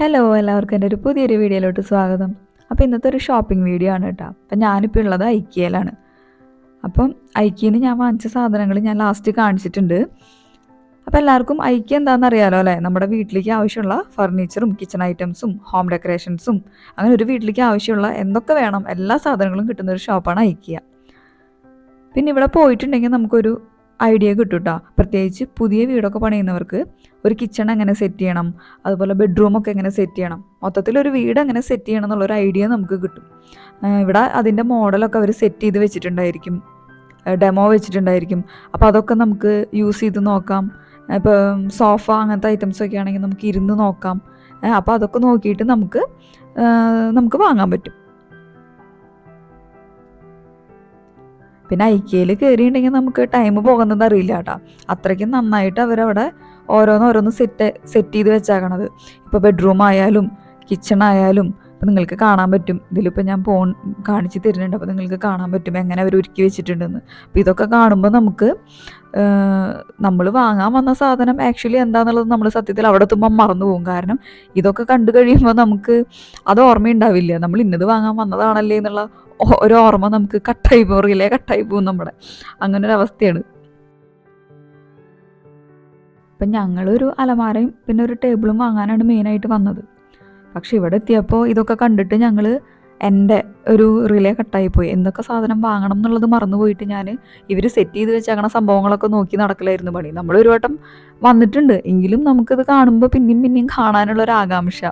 Hello എല്ലാവർക്കും എൻ്റെ ഒരു പുതിയൊരു വീഡിയോയിലോട്ട് സ്വാഗതം. അപ്പോൾ ഇന്നത്തെ ഒരു ഷോപ്പിംഗ് വീഡിയോ ആണ് കേട്ടോ. അപ്പം ഞാനിപ്പോൾ ഉള്ളത് ഐക്കിയയിലാണ്. അപ്പം ഐക്കിയയിൽ ഞാൻ വാങ്ങിച്ച സാധനങ്ങൾ ഞാൻ ലാസ്റ്റ് കാണിച്ചിട്ടുണ്ട്. അപ്പോൾ എല്ലാവർക്കും ഐക്കിയ എന്താണെന്ന് അറിയാലോ അല്ലേ? നമ്മുടെ വീട്ടിലേക്ക് ആവശ്യമുള്ള ഫർണിച്ചറും കിച്ചൺ ഐറ്റംസും ഹോം ഡെക്കറേഷൻസും അങ്ങനെ ഒരു വീട്ടിലേക്ക് ആവശ്യമുള്ള എന്തൊക്കെ വേണം എല്ലാ സാധനങ്ങളും കിട്ടുന്ന ഒരു ഷോപ്പാണ് ഐക്കിയ. പിന്നെ ഇവിടെ പോയിട്ടുണ്ടെങ്കിൽ നമുക്കൊരു ഐഡിയ കിട്ടും കേട്ടോ. പ്രത്യേകിച്ച് പുതിയ വീടൊക്കെ പണിയുന്നവർക്ക് ഒരു കിച്ചൺ എങ്ങനെ സെറ്റ് ചെയ്യണം, അതുപോലെ ബെഡ്റൂമൊക്കെ എങ്ങനെ സെറ്റ് ചെയ്യണം, മൊത്തത്തിലൊരു വീട് എങ്ങനെ സെറ്റ് ചെയ്യണം എന്നുള്ളൊരു ഐഡിയ നമുക്ക് കിട്ടും. ഇവിടെ അതിൻ്റെ മോഡലൊക്കെ അവർ സെറ്റ് ചെയ്ത് വെച്ചിട്ടുണ്ടായിരിക്കും, ഡെമോ വെച്ചിട്ടുണ്ടായിരിക്കും. അപ്പോൾ അതൊക്കെ നമുക്ക് യൂസ് ചെയ്ത് നോക്കാം. ഇപ്പോൾ സോഫ അങ്ങനത്തെ ഐറ്റംസൊക്കെ ആണെങ്കിൽ നമുക്ക് ഇരുന്ന് നോക്കാം. അപ്പോൾ അതൊക്കെ നോക്കിയിട്ട് നമുക്ക് വാങ്ങാൻ പറ്റും. പിന്നെ ഐക്കിയയിൽ കയറിയിട്ടുണ്ടെങ്കിൽ നമുക്ക് ടൈം പോകുന്നത് അറിയില്ല കേട്ടോ. അത്രയ്ക്കും നന്നായിട്ട് അവരവിടെ ഓരോന്ന് സെറ്റ് ചെയ്ത് വെച്ചേക്കണത്. ഇപ്പോൾ ബെഡ്റൂം ആയാലും കിച്ചൺ ആയാലും ഇപ്പം നിങ്ങൾക്ക് കാണാൻ പറ്റും. ഇതിലിപ്പോൾ ഞാൻ കാണിച്ച് തരുന്നുണ്ട്. അപ്പോൾ നിങ്ങൾക്ക് കാണാൻ പറ്റും എങ്ങനെ അവർ ഒരുക്കി വെച്ചിട്ടുണ്ടെന്ന്. അപ്പോൾ ഇതൊക്കെ കാണുമ്പോൾ നമ്മൾ വാങ്ങാൻ വന്ന സാധനം ആക്ച്വലി എന്താണെന്നുള്ളത് നമ്മൾ സത്യത്തിൽ അവിടെ എത്തുമ്പോൾ മറന്നു പോകും. കാരണം ഇതൊക്കെ കണ്ടു കഴിയുമ്പോൾ നമുക്ക് അത് ഓർമ്മയുണ്ടാവില്ല. നമ്മൾ ഇന്നത് വാങ്ങാൻ വന്നതാണല്ലേ എന്നുള്ള ഒരു ഓർമ്മ നമുക്ക് കട്ടായി പോകും നമ്മുടെ. അങ്ങനെ ഒരു അവസ്ഥയാണ്. അപ്പം ഞങ്ങളൊരു അലമാരയും പിന്നെ ഒരു ടേബിളും വാങ്ങാനാണ് മെയിനായിട്ട് വന്നത്. പക്ഷെ ഇവിടെ എത്തിയപ്പോൾ ഇതൊക്കെ കണ്ടിട്ട് എൻ്റെ ഒരു റിലേ കട്ടായിപ്പോയി. എന്തൊക്കെ സാധനം വാങ്ങണം എന്നുള്ളത് മറന്നു പോയിട്ട് ഇവർ സെറ്റ് ചെയ്ത് വെച്ചേക്കണ സംഭവങ്ങളൊക്കെ നോക്കി നടക്കലായിരുന്നു പണി. നമ്മളൊരു വട്ടം വന്നിട്ടുണ്ട് എങ്കിലും നമുക്കിത് കാണുമ്പോൾ പിന്നെയും കാണാനുള്ളൊരു ആകാംക്ഷ.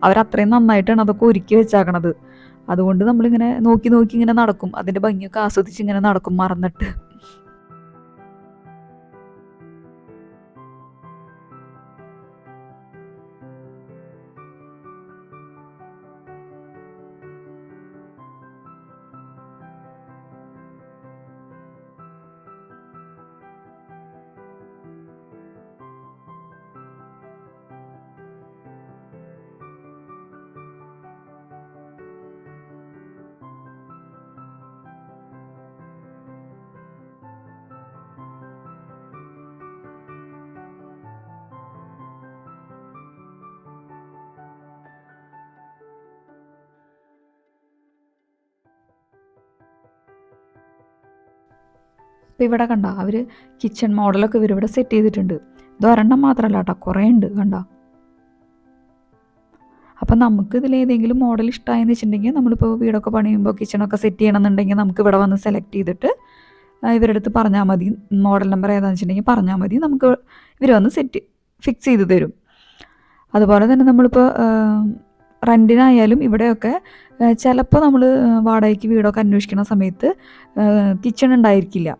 അവരത്രയും നന്നായിട്ടാണ് അതൊക്കെ ഒരുക്കി വെച്ചേക്കണത്. അതുകൊണ്ട് നമ്മളിങ്ങനെ നോക്കി ഇങ്ങനെ നടക്കും. അതിൻ്റെ ഭംഗിയൊക്കെ ആസ്വദിച്ച് ഇങ്ങനെ നടക്കും മറന്നിട്ട്. ഇപ്പോൾ ഇവിടെ കണ്ട അവർ കിച്ചൺ മോഡലൊക്കെ ഇവരിവിടെ സെറ്റ് ചെയ്തിട്ടുണ്ട്. ഇത് ഒരെണ്ണം മാത്രമല്ല കേട്ടോ, കുറേ ഉണ്ട് കണ്ട. അപ്പം നമുക്ക് ഇതിലേതെങ്കിലും മോഡൽ ഇഷ്ടമായെന്ന് വെച്ചിട്ടുണ്ടെങ്കിൽ നമ്മളിപ്പോൾ വീടൊക്കെ പണിയുമ്പോൾ കിച്ചണൊക്കെ സെറ്റ് ചെയ്യണമെന്നുണ്ടെങ്കിൽ നമുക്ക് ഇവിടെ വന്ന് സെലക്ട് ചെയ്തിട്ട് ഇവരുടെ അടുത്ത് പറഞ്ഞാൽ മതി. മോഡൽ നമ്പർ ഏതാണെന്ന് വെച്ചിട്ടുണ്ടെങ്കിൽ പറഞ്ഞാൽ മതി. നമുക്ക് ഇവർ വന്ന് ഫിക്സ് ചെയ്ത് തരും. അതുപോലെ തന്നെ നമ്മളിപ്പോൾ റെൻറ്റിനായാലും ഇവിടെയൊക്കെ ചിലപ്പോൾ നമ്മൾ വാടകയ്ക്ക് വീടൊക്കെ അന്വേഷിക്കുന്ന സമയത്ത് കിച്ചൺ ഉണ്ടായിരിക്കില്ല.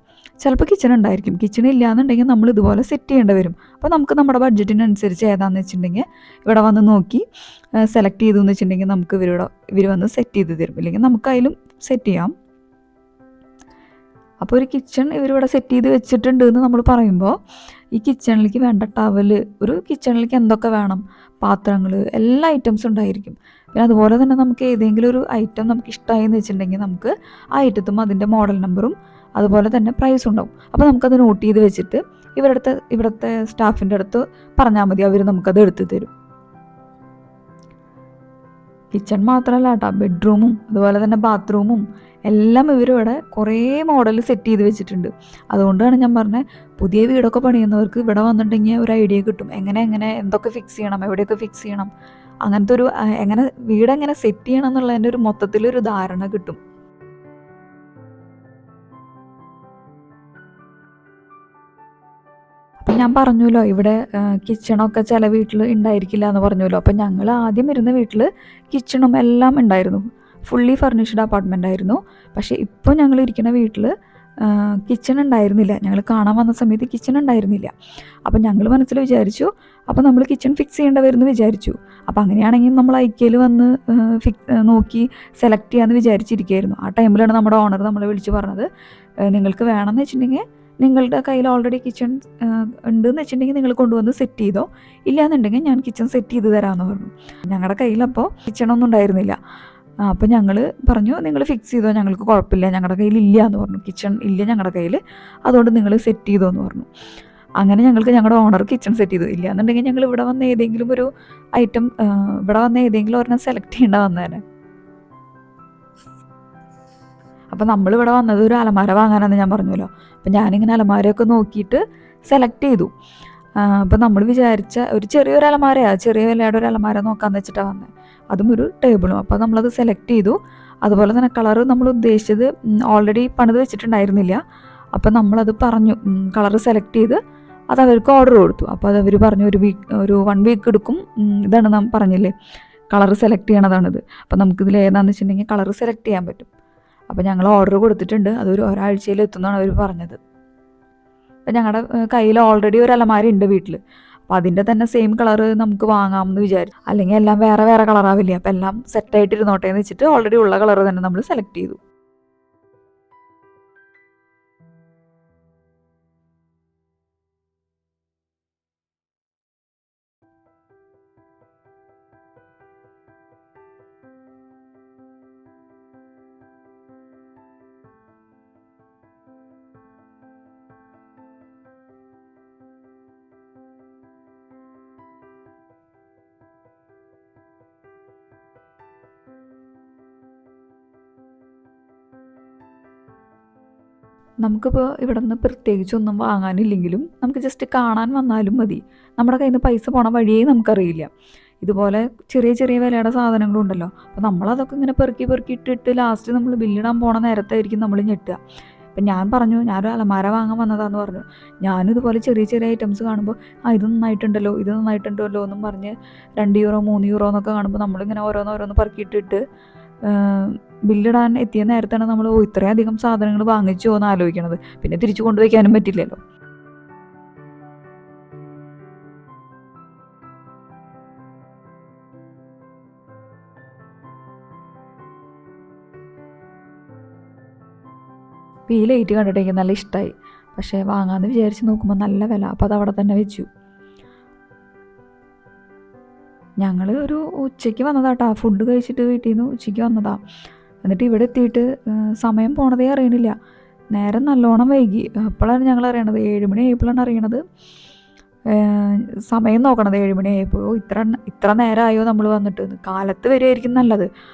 ചിലപ്പോൾ കിച്ചൺ ഉണ്ടായിരിക്കും. കിച്ചൺ ഇല്ലയെന്നുണ്ടെങ്കിൽ നമ്മൾ ഇതുപോലെ സെറ്റ് ചെയ്യേണ്ടി വരും. അപ്പോൾ നമുക്ക് നമ്മുടെ ബഡ്ജറ്റിനനുസരിച്ച് ഏതാണെന്ന് വെച്ചിട്ടുണ്ടെങ്കിൽ ഇവിടെ വന്ന് നോക്കി സെലക്ട് ചെയ്തെന്ന് വെച്ചിട്ടുണ്ടെങ്കിൽ നമുക്ക് ഇവർ വന്ന് സെറ്റ് ചെയ്ത് തരും. ഇല്ലെങ്കിൽ നമുക്ക് അതിലും സെറ്റ് ചെയ്യാം. അപ്പോൾ ഒരു കിച്ചൺ ഇവരിവിടെ സെറ്റ് ചെയ്ത് വെച്ചിട്ടുണ്ട് എന്ന് നമ്മൾ പറയുമ്പോൾ ഈ കിച്ചണിലേക്ക് വേണ്ട ടവല്, ഒരു കിച്ചണിലേക്ക് എന്തൊക്കെ വേണം, പാത്രങ്ങൾ, എല്ലാ ഐറ്റംസും ഉണ്ടായിരിക്കും. പിന്നെ അതുപോലെ തന്നെ നമുക്ക് ഏതെങ്കിലും ഒരു ഐറ്റം നമുക്ക് ഇഷ്ടമായി എന്ന് വെച്ചിട്ടുണ്ടെങ്കിൽ നമുക്ക് ആ ഐറ്റത്തും അതിൻ്റെ മോഡൽ നമ്പറും അതുപോലെ തന്നെ പ്രൈസും ഉണ്ടാവും. അപ്പോൾ നമുക്കത് നോട്ട് ചെയ്ത് വെച്ചിട്ട് ഇവിടുത്തെ സ്റ്റാഫിൻ്റെ അടുത്ത് പറഞ്ഞാൽ മതി, അവർ നമുക്കത് എടുത്ത് തരും. കിച്ചൺ മാത്രമല്ല കേട്ടോ, ബെഡ്റൂമും അതുപോലെ തന്നെ ബാത്റൂമും എല്ലാം ഇവരിവിടെ കുറേ മോഡൽ സെറ്റ് ചെയ്ത് വെച്ചിട്ടുണ്ട്. അതുകൊണ്ടാണ് ഞാൻ പറഞ്ഞത്, പുതിയ വീടൊക്കെ പണിയുന്നവർക്ക് ഇവിടെ വന്നിട്ടുണ്ടെങ്കിൽ ഒരു ഐഡിയ കിട്ടും. എങ്ങനെ എന്തൊക്കെ ഫിക്സ് ചെയ്യണം, എവിടെയൊക്കെ ഫിക്സ് ചെയ്യണം, അങ്ങനത്തെ ഒരു വീടെങ്ങനെ സെറ്റ് ചെയ്യണം എന്നുള്ളതിൻ്റെ ഒരു മൊത്തത്തിലൊരു ധാരണ കിട്ടും. അപ്പം ഞാൻ പറഞ്ഞല്ലോ ഇവിടെ കിച്ചണൊക്കെ ചില വീട്ടിൽ ഉണ്ടായിരിക്കില്ല എന്ന് പറഞ്ഞല്ലോ. അപ്പം ഞങ്ങൾ ആദ്യം ഇരുന്ന വീട്ടിൽ കിച്ചണും എല്ലാം ഉണ്ടായിരുന്നു. ഫുള്ളി ഫർണിഷ്ഡ് അപ്പാർട്ട്മെൻ്റ് ആയിരുന്നു. പക്ഷേ ഇപ്പോൾ ഞങ്ങൾ ഇരിക്കുന്ന വീട്ടിൽ കിച്ചൺ ഉണ്ടായിരുന്നില്ല. ഞങ്ങൾ കാണാൻ വന്ന സമയത്ത് കിച്ചൺ ഉണ്ടായിരുന്നില്ല. അപ്പം ഞങ്ങൾ മനസ്സിൽ വിചാരിച്ചു, അപ്പോൾ നമ്മൾ കിച്ചൺ ഫിക്സ് ചെയ്യേണ്ടവരെന്ന് വിചാരിച്ചു. അപ്പോൾ അങ്ങനെയാണെങ്കിൽ നമ്മൾ ഐക്കിയയിൽ വന്ന് നോക്കി സെലക്ട് ചെയ്യാമെന്ന് വിചാരിച്ചിരിക്കുകയായിരുന്നു. ആ ടൈമിലാണ് നമ്മുടെ ഓണർ നമ്മളെ വിളിച്ച് പറഞ്ഞത്, നിങ്ങൾക്ക് വേണമെന്ന് വെച്ചിട്ടുണ്ടെങ്കിൽ നിങ്ങളുടെ കയ്യിൽ ഓൾറെഡി കിച്ചൺ ഉണ്ടെന്ന് വെച്ചിട്ടുണ്ടെങ്കിൽ നിങ്ങൾ കൊണ്ടുവന്ന് സെറ്റ് ചെയ്തോ, ഇല്ലയെന്നുണ്ടെങ്കിൽ ഞാൻ കിച്ചൺ സെറ്റ് ചെയ്ത് തരാമെന്ന് പറഞ്ഞു. ഞങ്ങളുടെ കയ്യിലപ്പോൾ കിച്ചണൊന്നും ഉണ്ടായിരുന്നില്ല. അപ്പോൾ ഞങ്ങൾ പറഞ്ഞു, നിങ്ങൾ ഫിക്സ് ചെയ്തോ, ഞങ്ങൾക്ക് കുഴപ്പമില്ല, ഞങ്ങളുടെ കയ്യിൽ ഇല്ല എന്ന് പറഞ്ഞു. കിച്ചൺ ഇല്ല ഞങ്ങളുടെ കയ്യിൽ, അതുകൊണ്ട് നിങ്ങൾ സെറ്റ് ചെയ്തോ എന്ന് പറഞ്ഞു. അങ്ങനെ ഞങ്ങളുടെ ഓണർ കിച്ചൺ സെറ്റ് ചെയ്തു. ഇല്ല എന്നുണ്ടെങ്കിൽ ഞങ്ങൾ ഇവിടെ വന്ന് ഏതെങ്കിലും ഒരു ഐറ്റം ഇവിടെ വന്ന് ഏതെങ്കിലും ഒരെണ്ണം സെലക്ട് ചെയ്യേണ്ട വന്നേനെ. അപ്പം നമ്മളിവിടെ വന്നത് ഒരു അലമാര വാങ്ങാനാണെന്ന് ഞാൻ പറഞ്ഞല്ലോ. അപ്പം ഞാനിങ്ങനെ അലമാരയൊക്കെ നോക്കിയിട്ട് സെലക്ട് ചെയ്തു. അപ്പം നമ്മൾ വിചാരിച്ച ഒരു ചെറിയൊരു അലമാരയാണ്, ചെറിയ വിലയുടെ ഒരു അലമാര നോക്കാമെന്ന് വെച്ചിട്ടാണ് വന്നത്. അതും ഒരു ടേബിളും. അപ്പോൾ നമ്മളത് സെലക്ട് ചെയ്തു. അതുപോലെ തന്നെ കളറ് നമ്മൾ ഉദ്ദേശിച്ചത് ഓൾറെഡി പണിത് വെച്ചിട്ടുണ്ടായിരുന്നില്ല. അപ്പം നമ്മളത് പറഞ്ഞു, കളറ് സെലക്ട് ചെയ്ത് അത് അവർക്ക് ഓർഡർ കൊടുത്തു. അപ്പോൾ അത് അവർ പറഞ്ഞു ഒരു 1 വീക്ക് എടുക്കും. ഇതാണ് നാം പറഞ്ഞില്ലേ, കളറ് സെലക്ട് ചെയ്യണതാണിത്. അപ്പം നമുക്കിതിൽ ഏതാണെന്ന് വെച്ചിട്ടുണ്ടെങ്കിൽ കളറ് സെലക്ട് ചെയ്യാൻ പറ്റും. അപ്പോൾ ഞങ്ങൾ ഓർഡർ കൊടുത്തിട്ടുണ്ട്. അതൊരു ഒരാഴ്ചയിൽ എത്തുമെന്നാണ് അവർ പറഞ്ഞത്. അപ്പം ഞങ്ങളുടെ കയ്യിൽ ഓൾറെഡി ഒരു അലമാര ഉണ്ട് വീട്ടിൽ. അപ്പോൾ അതിൻ്റെ തന്നെ സെയിം കളറ് നമുക്ക് വാങ്ങാമെന്ന് വിചാരിച്ചു. അല്ലെങ്കിൽ എല്ലാം വേറെ വേറെ കളറാവില്ല. അപ്പോൾ എല്ലാം സെറ്റായിട്ടിരുന്നോട്ടെ എന്ന് വെച്ചിട്ട് ഓൾറെഡി ഉള്ള കളറ് തന്നെ നമ്മൾ സെലക്ട് ചെയ്തു. നമുക്കിപ്പോൾ ഇവിടെ നിന്ന് പ്രത്യേകിച്ചൊന്നും വാങ്ങാനില്ലെങ്കിലും നമുക്ക് ജസ്റ്റ് കാണാൻ വന്നാലും മതി. നമ്മുടെ കയ്യിൽ നിന്ന് പൈസ പോണ വഴിയേ നമുക്കറിയില്ല. ഇതുപോലെ ചെറിയ ചെറിയ വിലയുടെ സാധനങ്ങളുണ്ടല്ലോ. അപ്പോൾ നമ്മളതൊക്കെ ഇങ്ങനെ പെറുക്കി ഇട്ടിട്ട് ലാസ്റ്റ് നമ്മൾ ബില്ലിടാൻ പോണ നേരത്തായിരിക്കും നമ്മൾ ഞെട്ടുക. അപ്പം ഞാൻ പറഞ്ഞു, ഞാനൊരു അലമാര വാങ്ങാൻ വന്നതാന്ന് പറഞ്ഞു. ഞാനും ഇതുപോലെ ചെറിയ ചെറിയ ഐറ്റംസ് കാണുമ്പോൾ ഇത് നന്നായിട്ടുണ്ടല്ലോ എന്നും പറഞ്ഞ് 2 യൂറോ 3 യൂറോ എന്നൊക്കെ കാണുമ്പോൾ നമ്മളിങ്ങനെ ഓരോന്ന് പെറുക്കിയിട്ടിട്ട് ബില്ലിടാൻ എത്തിയ നേരത്താണ് നമ്മൾ ഇത്രയധികം സാധനങ്ങൾ വാങ്ങിച്ചോ എന്ന് ആലോചിക്കണത്. പിന്നെ തിരിച്ചു കൊണ്ടുവയ്ക്കാനും പറ്റില്ലല്ലോ. ഈ ലൈറ്റ് കണ്ടിട്ട് എനിക്ക് നല്ല ഇഷ്ടമായി. പക്ഷേ വാങ്ങാമെന്ന് വിചാരിച്ച് നോക്കുമ്പോൾ നല്ല വില. അപ്പോൾ അത് അവിടെ തന്നെ വെച്ചു. ഞങ്ങൾ ഒരു ഉച്ചയ്ക്ക് വന്നതാട്ടോ. ഫുഡ് കഴിച്ചിട്ട് വീട്ടിൽ നിന്ന് ഉച്ചയ്ക്ക് വന്നതാണ്. എന്നിട്ട് ഇവിടെ എത്തിയിട്ട് സമയം പോണതേ അറിയണില്ല. നേരം നല്ലോണം വൈകി. അപ്പോഴാണ് ഞങ്ങൾ അറിയണത്, 7 മണി ആയപ്പോഴാണ് അറിയണത്. സമയം നോക്കണത് 7 മണി ആയപ്പോൾ. ഇത്ര നേരമായോ നമ്മൾ വന്നിട്ട്. കാലത്ത് വരുമായിരിക്കും നല്ലത്.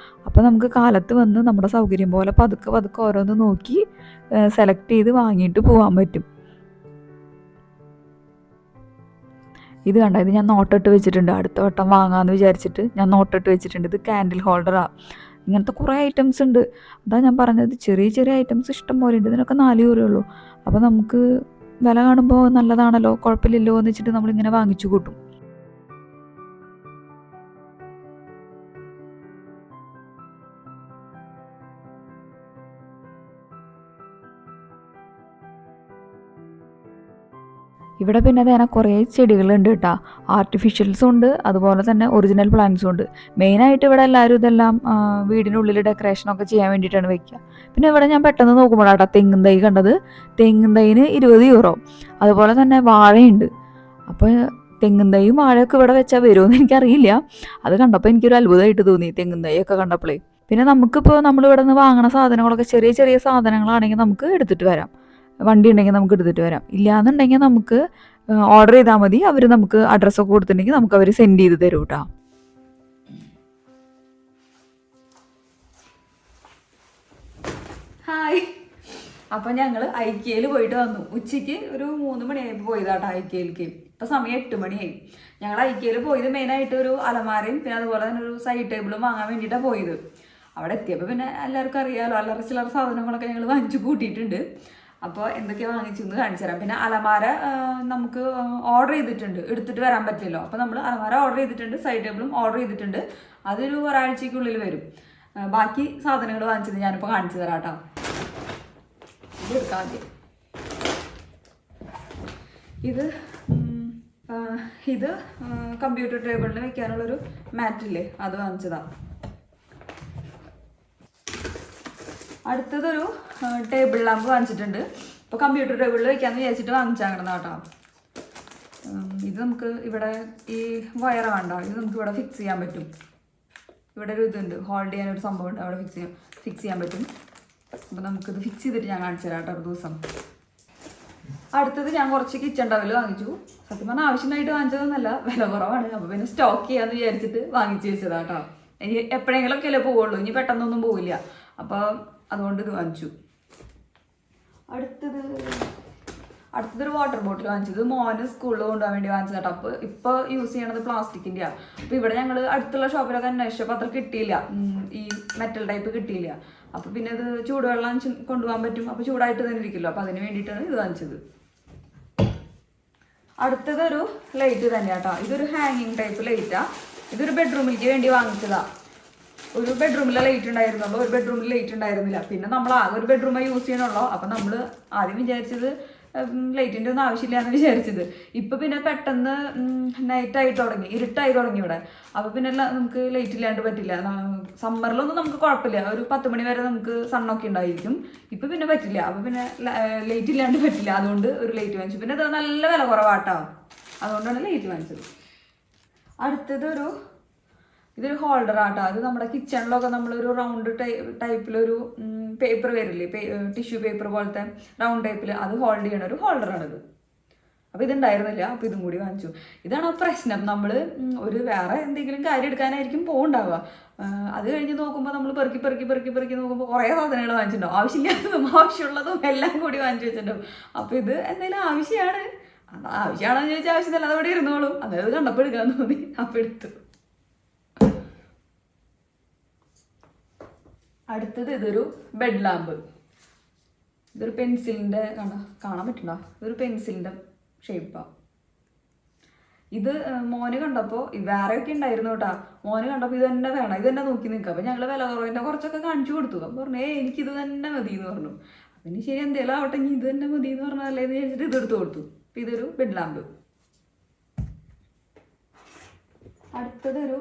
അപ്പോൾ നമുക്ക് കാലത്ത് വന്ന് നമ്മുടെ സൗകര്യം പോലെ പതുക്കെ ഓരോന്ന് നോക്കി സെലക്ട് ചെയ്ത് വാങ്ങിയിട്ട് പോകാൻ പറ്റും. ഇത് കണ്ട, ഇത് ഞാൻ നോട്ടിട്ട് വെച്ചിട്ടുണ്ട്. അടുത്ത വട്ടം വാങ്ങാമെന്ന് വിചാരിച്ചിട്ട് ഞാൻ നോട്ടിട്ട് വെച്ചിട്ടുണ്ട്. ഇത് ക്യാൻഡിൽ ഹോൾഡറാണ്. ഇങ്ങനത്തെ കുറേ ഐറ്റംസ് ഉണ്ട്. അതാ ഞാൻ പറഞ്ഞത്, ചെറിയ ചെറിയ ഐറ്റംസ് ഇഷ്ടം പോലെ ഉണ്ട്. ഇതിനൊക്കെ 4 യൂറോ ഉള്ളൂ. അപ്പോൾ നമുക്ക് വില കാണുമ്പോൾ നല്ലതാണല്ലോ, കുഴപ്പമില്ലല്ലോ എന്ന് വെച്ചിട്ട് നമ്മളിങ്ങനെ വാങ്ങിച്ചു കൂട്ടും. ഇവിടെ പിന്നെ തന്നെ കുറേ ചെടികളുണ്ട് കേട്ടോ. ആർട്ടിഫിഷ്യൽസും ഉണ്ട്, അതുപോലെ തന്നെ ഒറിജിനൽ പ്ലാന്റ്സും ഉണ്ട്. മെയിനായിട്ട് ഇവിടെ എല്ലാവരും ഇതെല്ലാം വീടിനുള്ളിൽ ഡെക്കറേഷനൊക്കെ ചെയ്യാൻ വേണ്ടിയിട്ടാണ് വെക്കുക. പിന്നെ ഇവിടെ ഞാൻ പെട്ടെന്ന് നോക്കുമ്പോഴാട്ടോ തെങ്ങിൻ തൈ കണ്ടത്. തെങ്ങിൻ തൈന് 20 യൂറോ. അതുപോലെ തന്നെ വാഴയുണ്ട്. അപ്പോൾ തെങ്ങിൻ തൈയും വാഴയൊക്കെ ഇവിടെ വെച്ചാൽ വരുമെന്ന് എനിക്കറിയില്ല. അത് കണ്ടപ്പോൾ എനിക്കൊരു അത്ഭുതമായിട്ട് തോന്നി, തെങ്ങിൻ തൈയൊക്കെ കണ്ടപ്പോഴേ. പിന്നെ നമുക്കിപ്പോൾ നമ്മളിവിടെ നിന്ന് വാങ്ങണ സാധനങ്ങളൊക്കെ ചെറിയ ചെറിയ സാധനങ്ങളാണെങ്കിൽ നമുക്ക് എടുത്തിട്ട് വരാം. വണ്ടി ഉണ്ടെങ്കിൽ നമുക്ക് എടുത്തിട്ട് വരാം. ഇല്ലയെന്നുണ്ടെങ്കിൽ നമുക്ക് ഓർഡർ ചെയ്താൽ മതി. അവർ നമുക്ക് അഡ്രസ്സൊക്കെ കൊടുത്തിട്ടുണ്ടെങ്കിൽ നമുക്ക് അവർ സെൻഡ് ചെയ്ത് തരും കേട്ടോ. ഹായ്. അപ്പം ഞങ്ങൾ ഐക്കിയയിൽ പോയിട്ട് വന്നു. ഉച്ചയ്ക്ക് ഒരു 3 മണിയായപ്പോൾ പോയതാട്ടോ ഐക്കിയയിലേക്ക്. ഇപ്പം സമയം 8 മണിയായി. ഞങ്ങൾ ഐക്കിയയിൽ പോയത് മെയിനായിട്ട് ഒരു അലമാരയും പിന്നെ അതുപോലെ തന്നെ ഒരു സൈഡ് ടേബിളും വാങ്ങാൻ വേണ്ടിയിട്ടാണ് പോയത്. അവിടെ എത്തിയപ്പോൾ പിന്നെ എല്ലാവർക്കും അറിയാമല്ലോ, അല്ലറ ചില്ലറ സാധനങ്ങളൊക്കെ ഞങ്ങൾ വാങ്ങിച്ചു കൂട്ടിയിട്ടുണ്ട്. അപ്പോൾ എന്തൊക്കെ വാങ്ങിച്ചു എന്ന് കാണിച്ചു തരാം. പിന്നെ അലമാര നമുക്ക് ഓർഡർ ചെയ്തിട്ടുണ്ട്, എടുത്തിട്ട് വരാൻ പറ്റില്ലല്ലോ. അപ്പോൾ നമ്മൾ അലമാര ഓർഡർ ചെയ്തിട്ടുണ്ട്, സൈഡ് ടേബിളും ഓർഡർ ചെയ്തിട്ടുണ്ട്. അതൊരു ഒരാഴ്ചയ്ക്കുള്ളിൽ വരും. ബാക്കി സാധനങ്ങൾ വാങ്ങിച്ചത് ഞാനിപ്പോൾ കാണിച്ചു തരാം കേട്ടോ. ഇത് എടുക്കാം ആദ്യം. ഇത് കമ്പ്യൂട്ടർ ടേബിളിൽ വെക്കാനുള്ളൊരു മാറ്റില്ലേ, അത് വാങ്ങിച്ചതാണ്. അടുത്തതൊരു ടേബിൾ ലാമ്പ് വാങ്ങിച്ചിട്ടുണ്ട്. ഇപ്പോൾ കമ്പ്യൂട്ടർ ടേബിളിൽ വെക്കാമെന്ന് വിചാരിച്ചിട്ട് വാങ്ങിച്ചാൽ കേട്ടോ. ഇത് നമുക്ക് ഇവിടെ ഈ വയർ വേണ്ട, ഇത് നമുക്ക് ഇവിടെ ഫിക്സ് ചെയ്യാൻ പറ്റും. ഇവിടെ ഒരു ഇതുണ്ട്, ഹോൾഡ് ചെയ്യാനൊരു സംഭവം ഉണ്ട്, അവിടെ ഫിക്സ് ചെയ്യാൻ പറ്റും. അപ്പോൾ നമുക്കിത് ഫിക്സ് ചെയ്തിട്ട് ഞാൻ കാണിച്ചു തരാം കേട്ടോ ഒരു ദിവസം. അടുത്തത് ഞാൻ കുറച്ച് കിച്ചൺ ടവൽ വാങ്ങിച്ചു. സത്യം പറഞ്ഞാൽ ആവശ്യമായിട്ട് വാങ്ങിച്ചതൊന്നല്ല, വില കുറവാണ്. അപ്പോൾ പിന്നെ സ്റ്റോക്ക് ചെയ്യാന്ന് വിചാരിച്ചിട്ട് വാങ്ങിച്ചു വെച്ചതാട്ടോ. ഇനി എപ്പോഴെങ്കിലുമൊക്കെ അല്ലേ പോവുള്ളൂ, ഇനി പെട്ടെന്നൊന്നും പോവില്ല. അപ്പോൾ അതുകൊണ്ട് ഇത് വാങ്ങിച്ചു. അടുത്തതൊരു വാട്ടർ ബോട്ടിൽ വാങ്ങിച്ചത് മോന് സ്കൂളിൽ കൊണ്ടുപോകാൻ വേണ്ടി വാങ്ങിച്ചതാട്ടോ. അപ്പോൾ ഇപ്പോൾ യൂസ് ചെയ്യണത് പ്ലാസ്റ്റിക്കിൻ്റെയാണ്. അപ്പോൾ ഇവിടെ ഞങ്ങൾ അടുത്തുള്ള ഷോപ്പിലൊക്കെ അന്വേഷിച്ചപ്പോൾ അത്ര കിട്ടിയില്ല, ഈ മെറ്റൽ ടൈപ്പ് കിട്ടിയില്ല. അപ്പോൾ പിന്നെ ഇത് ചൂടുവെള്ളം കൊണ്ടുപോകാൻ പറ്റും, അപ്പോൾ ചൂടായിട്ട് തന്നെ ഇരിക്കുമല്ലോ. അപ്പോൾ അതിന് വേണ്ടിയിട്ടാണ് ഇത് വാങ്ങിച്ചത്. അടുത്തതൊരു ലൈറ്റ് തന്നെയാട്ടോ. ഇതൊരു ഹാങ്ങിങ് ടൈപ്പ് ലൈറ്റാണ്. ഇതൊരു ബെഡ്റൂമിലേക്ക് വേണ്ടി വാങ്ങിച്ചതാണ്. ഒരു ബെഡ്റൂമിലെ ലൈറ്റ് ഉണ്ടായിരുന്നുള്ളൂ, ഒരു ബെഡ്റൂമിൽ ലൈറ്റ് ഉണ്ടായിരുന്നില്ല. പിന്നെ നമ്മൾ ആകെ ഒരു ബെഡ്റൂമായി യൂസ് ചെയ്യണുള്ളൂ. അപ്പം നമ്മൾ ആദ്യം വിചാരിച്ചത് ലൈറ്റിൻ്റെ ഒന്നും ആവശ്യമില്ല എന്ന് വിചാരിച്ചത്. ഇപ്പം പിന്നെ പെട്ടെന്ന് നൈറ്റായി തുടങ്ങി, ഇരുട്ടായി തുടങ്ങി ഇവിടെ. അപ്പോൾ പിന്നെ നമുക്ക് ലൈറ്റ് ഇല്ലാണ്ട് പറ്റില്ല. സമ്മറിലൊന്നും നമുക്ക് കുഴപ്പമില്ല, ഒരു 10 മണി വരെ നമുക്ക് സണ്ണൊക്കെ ഉണ്ടായിരിക്കും. ഇപ്പം പിന്നെ പറ്റില്ല, അപ്പോൾ പിന്നെ ലൈറ്റ് ഇല്ലാണ്ട് പറ്റില്ല. അതുകൊണ്ട് ഒരു ലൈറ്റ് വാങ്ങിച്ചു. പിന്നെ അത് നല്ല വില കുറവാട്ടോ, അതുകൊണ്ടാണ് ലൈറ്റ് വാങ്ങിച്ചത്. ഇതൊരു ഹോൾഡർ ആട്ടോ. അത് നമ്മുടെ കിച്ചണിലൊക്കെ നമ്മളൊരു റൗണ്ട് ടൈപ്പിലൊരു പേപ്പർ വരില്ലേ, ടിഷ്യൂ പേപ്പർ പോലത്തെ റൗണ്ട് ടൈപ്പിൽ, അത് ഹോൾഡ് ചെയ്യണ ഒരു ഹോൾഡറാണിത്. അപ്പോൾ ഇതുണ്ടായിരുന്നില്ല, അപ്പോൾ ഇതും കൂടി വാങ്ങിച്ചു. ഇതാണ് പ്രശ്നം, നമ്മൾ ഒരു വേറെ എന്തെങ്കിലും കാര്യം എടുക്കാനായിരിക്കും പോകുന്നുണ്ടാവുക. അത് കഴിഞ്ഞ് നോക്കുമ്പോൾ നമ്മൾ പെറുക്കി നോക്കുമ്പോൾ കുറേ സാധനങ്ങൾ വാങ്ങിച്ചിട്ടുണ്ടാവും. ആവശ്യമില്ലാത്തതും ആവശ്യമുള്ളതും എല്ലാം കൂടി വാങ്ങിച്ചു വെച്ചിട്ടുണ്ടാവും. അപ്പോൾ ഇത് എന്തെങ്കിലും ആവശ്യമാണെന്ന് ചോദിച്ചാൽ ആവശ്യമില്ല, അതവിടെ ഇരുന്നോളും. അതായത് കണ്ടപ്പോൾ എടുക്കാൻ തോന്നി, അപ്പോൾ എടുത്തു. അടുത്തത് ഇതൊരു ബെഡ് ലാമ്പ്. ഇതൊരു പെൻസിലിൻ്റെ കാണാൻ പറ്റുണ്ടോ? ഇതൊരു പെൻസിലിൻ്റെ ഷേപ്പാണ്. ഇത് മോന് കണ്ടപ്പോൾ, വേറെയൊക്കെ ഉണ്ടായിരുന്നു കേട്ടോ. മോന് കണ്ടപ്പോൾ ഇത് തന്നെ വേണം, ഇത് തന്നെ നോക്കി നിൽക്കുക. അപ്പോൾ ഞങ്ങൾ വില കുറവിൻ്റെ കുറച്ചൊക്കെ കാണിച്ചു കൊടുത്തു. അപ്പം പറഞ്ഞു എനിക്കിത് തന്നെ മതി എന്ന് പറഞ്ഞു. അപ്പം ശരി എന്തെങ്കിലും ആവട്ടെ, ഇനി ഇത് തന്നെ മതി എന്ന് പറഞ്ഞാലേ എന്ന് വിചാരിച്ചിട്ട് ഇതെടുത്ത് കൊടുത്തു. അപ്പം ഇതൊരു ബെഡ് ലാമ്പ്. അടുത്തതൊരു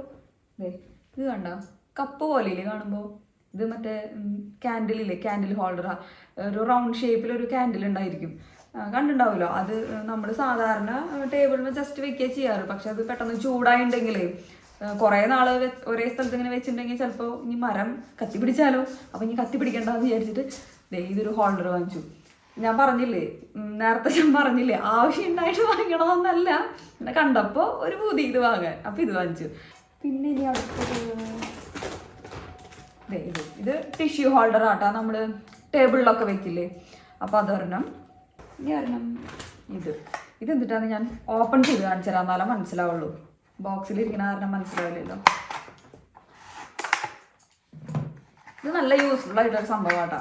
ഇത് കണ്ടോ, കപ്പ് പോലെയില്ലേ കാണുമ്പോൾ? ഇത് മറ്റേ ക്യാൻഡിൽ ഹോൾഡറാണ്. ഒരു റൗണ്ട് ഷേപ്പിലൊരു ക്യാൻഡിൽ ഉണ്ടായിരിക്കും, കണ്ടിട്ടുണ്ടാവുമല്ലോ. അത് നമ്മൾ സാധാരണ ടേബിളിൽ ജസ്റ്റ് വെക്കുക ചെയ്യാറ്. പക്ഷെ അത് പെട്ടെന്ന് ചൂടായിട്ടുണ്ടെങ്കിലേ കുറേ നാൾ ഒരേ സ്ഥലത്ത് ഇങ്ങനെ വെച്ചിട്ടുണ്ടെങ്കിൽ ചിലപ്പോൾ ഇനി മരം കത്തിപ്പിടിച്ചാലോ. അപ്പോൾ ഇനി കത്തിപ്പിടിക്കണ്ടെന്ന് വിചാരിച്ചിട്ട് ഇതൊരു ഹോൾഡർ വാങ്ങിച്ചു. നേരത്തെ ഞാൻ പറഞ്ഞില്ലേ ആവശ്യം ഉണ്ടായിട്ട് വാങ്ങിക്കണമെന്നല്ല, എന്നെ കണ്ടപ്പോൾ ഒരു പൂതി ഇത് വാങ്ങാൻ. അപ്പോൾ ഇത് വാങ്ങിച്ചു. പിന്നെ ഇനി അടുത്തത് ഇത് ടിഷ്യൂ ഹോൾഡർ ആട്ടോ, നമ്മൾ ടേബിളിലൊക്കെ വെക്കില്ലേ. അപ്പോൾ അതൊരെണ്ണം. ഇനി ഒരെണ്ണം ഇതെന്തിട്ടാന്ന് ഞാൻ ഓപ്പൺ ചെയ്ത് കാണിച്ചു തരാം, എന്നാലും മനസ്സിലാവുള്ളൂ. ബോക്സിലിരിക്കണ കാരണം മനസ്സിലാവില്ലല്ലോ. ഇത് നല്ല യൂസ്ഫുൾ ആയിട്ടൊരു സംഭവമാട്ടോ.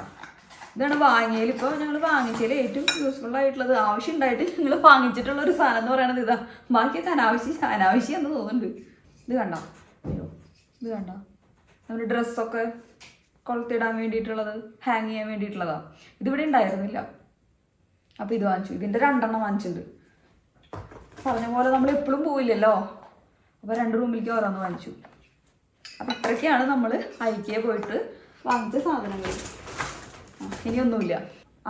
ഇതാണ് വാങ്ങിയതിൽ, ഇപ്പോൾ ഞങ്ങൾ വാങ്ങിച്ചതിൽ ഏറ്റവും യൂസ്ഫുൾ ആയിട്ടുള്ളത്, ആവശ്യം ഉണ്ടായിട്ട് ഞങ്ങൾ വാങ്ങിച്ചിട്ടുള്ള ഒരു സാധനം എന്ന് പറയുന്നത് ഇതാ. ബാക്കിയൊക്കെ അനാവശ്യം എന്ന് തോന്നുന്നുണ്ട്. ഇത് കണ്ടോ, നമ്മുടെ ഡ്രസ്സൊക്കെ കൊളുത്തിടാൻ വേണ്ടിയിട്ടുള്ളത്, ഹാങ് ചെയ്യാൻ വേണ്ടിയിട്ടുള്ളതാണ്. ഇതിവിടെ ഉണ്ടായിരുന്നില്ല, അപ്പോൾ ഇത് വാങ്ങിച്ചു. ഇതിൻ്റെ 2 എണ്ണം വാങ്ങിച്ചിട്ടുണ്ട്. പറഞ്ഞ പോലെ നമ്മൾ എപ്പോഴും പോവില്ലല്ലോ, അപ്പോൾ 2 റൂമിലേക്ക് ഓരോന്ന് വാങ്ങിച്ചു. അപ്പോൾ ഇത്രയൊക്കെയാണ് നമ്മൾ ഐക്കിയ പോയിട്ട് വാങ്ങിച്ച സാധനങ്ങൾ. ഇനിയൊന്നുമില്ല.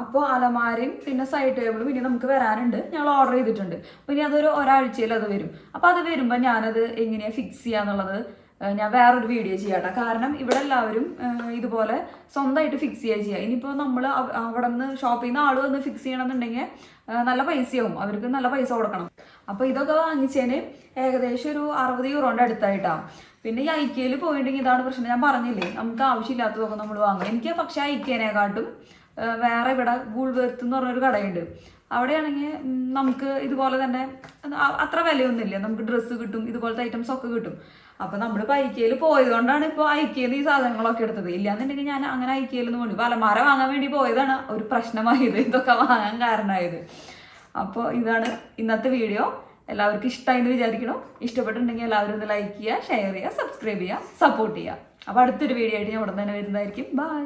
അപ്പോൾ അലമാരയും പിന്നെ സൈഡ് ടേബിളും ഇനി നമുക്ക് വരാനുണ്ട്, ഞങ്ങൾ ഓർഡർ ചെയ്തിട്ടുണ്ട്. അപ്പോൾ ഇനി അതൊരു ഒരാഴ്ചയിൽ അത് വരും. അപ്പോൾ അത് വരുമ്പോൾ ഞാനത് എങ്ങനെയാണ് ഫിക്സ് ചെയ്യാന്നുള്ളത് ഞാൻ വേറൊരു വീഡിയോ ചെയ്യാട്ടോ. കാരണം ഇവിടെ എല്ലാവരും ഇതുപോലെ സ്വന്തമായിട്ട് ഫിക്സ് ചെയ്യുക. ഇനിയിപ്പോൾ നമ്മൾ അവിടെ നിന്ന് ഷോപ്പിൽ നിന്ന് ആൾ വന്ന് ഫിക്സ് ചെയ്യണമെന്നുണ്ടെങ്കിൽ നല്ല പൈസയാവും, അവർക്ക് നല്ല പൈസ കൊടുക്കണം. അപ്പോൾ ഇതൊക്കെ വാങ്ങിച്ചതിന് ഏകദേശം ഒരു 60 യൂറോൻ്റെ അടുത്തായിട്ടാണ്. പിന്നെ ഈ ഐക്കിയയിൽ പോയിട്ടുണ്ടെങ്കിൽ ഇതാണ് പ്രശ്നം, ഞാൻ പറഞ്ഞില്ലേ നമുക്ക് ആവശ്യമില്ലാത്തതൊക്കെ നമ്മൾ വാങ്ങും. എനിക്ക് പക്ഷേ ഐക്കിയനെക്കാട്ടും വേറെ ഇവിടെ ഗൂൾവർത്ത് എന്ന് പറഞ്ഞൊരു കടയുണ്ട്. അവിടെയാണെങ്കിൽ നമുക്ക് ഇതുപോലെ തന്നെ അത്ര വിലയൊന്നുമില്ല, നമുക്ക് ഡ്രസ്സ് കിട്ടും, ഇതുപോലത്തെ ഐറ്റംസ് ഒക്കെ കിട്ടും. അപ്പോൾ നമ്മളിപ്പോൾ ഐക്കിയയിൽ പോയതുകൊണ്ടാണ് ഇപ്പോൾ ഐക്കിയയിൽ ഈ സാധനങ്ങളൊക്കെ എടുത്തത്. ഇല്ലാന്നുണ്ടെങ്കിൽ ഞാൻ അങ്ങനെ ഐക്കിയയിൽ നിന്ന് പോയി അലമാര വാങ്ങാൻ വേണ്ടി പോയതാണ് ഒരു പ്രശ്നമായത്, ഇതൊക്കെ വാങ്ങാൻ കാരണമായത്. അപ്പോൾ ഇതാണ് ഇന്നത്തെ വീഡിയോ. എല്ലാവർക്കും ഇഷ്ടമായി എന്ന് വിചാരിക്കണം. ഇഷ്ടപ്പെട്ടിട്ടുണ്ടെങ്കിൽ എല്ലാവരും ഒന്ന് ലൈക്ക് ചെയ്യുക, ഷെയർ ചെയ്യുക, സബ്സ്ക്രൈബ് ചെയ്യുക, സപ്പോർട്ട് ചെയ്യുക. അപ്പോൾ അടുത്തൊരു വീഡിയോ ആയിട്ട് ഞാൻ ഉടൻ തന്നെ വരുന്നതായിരിക്കും. ബൈ.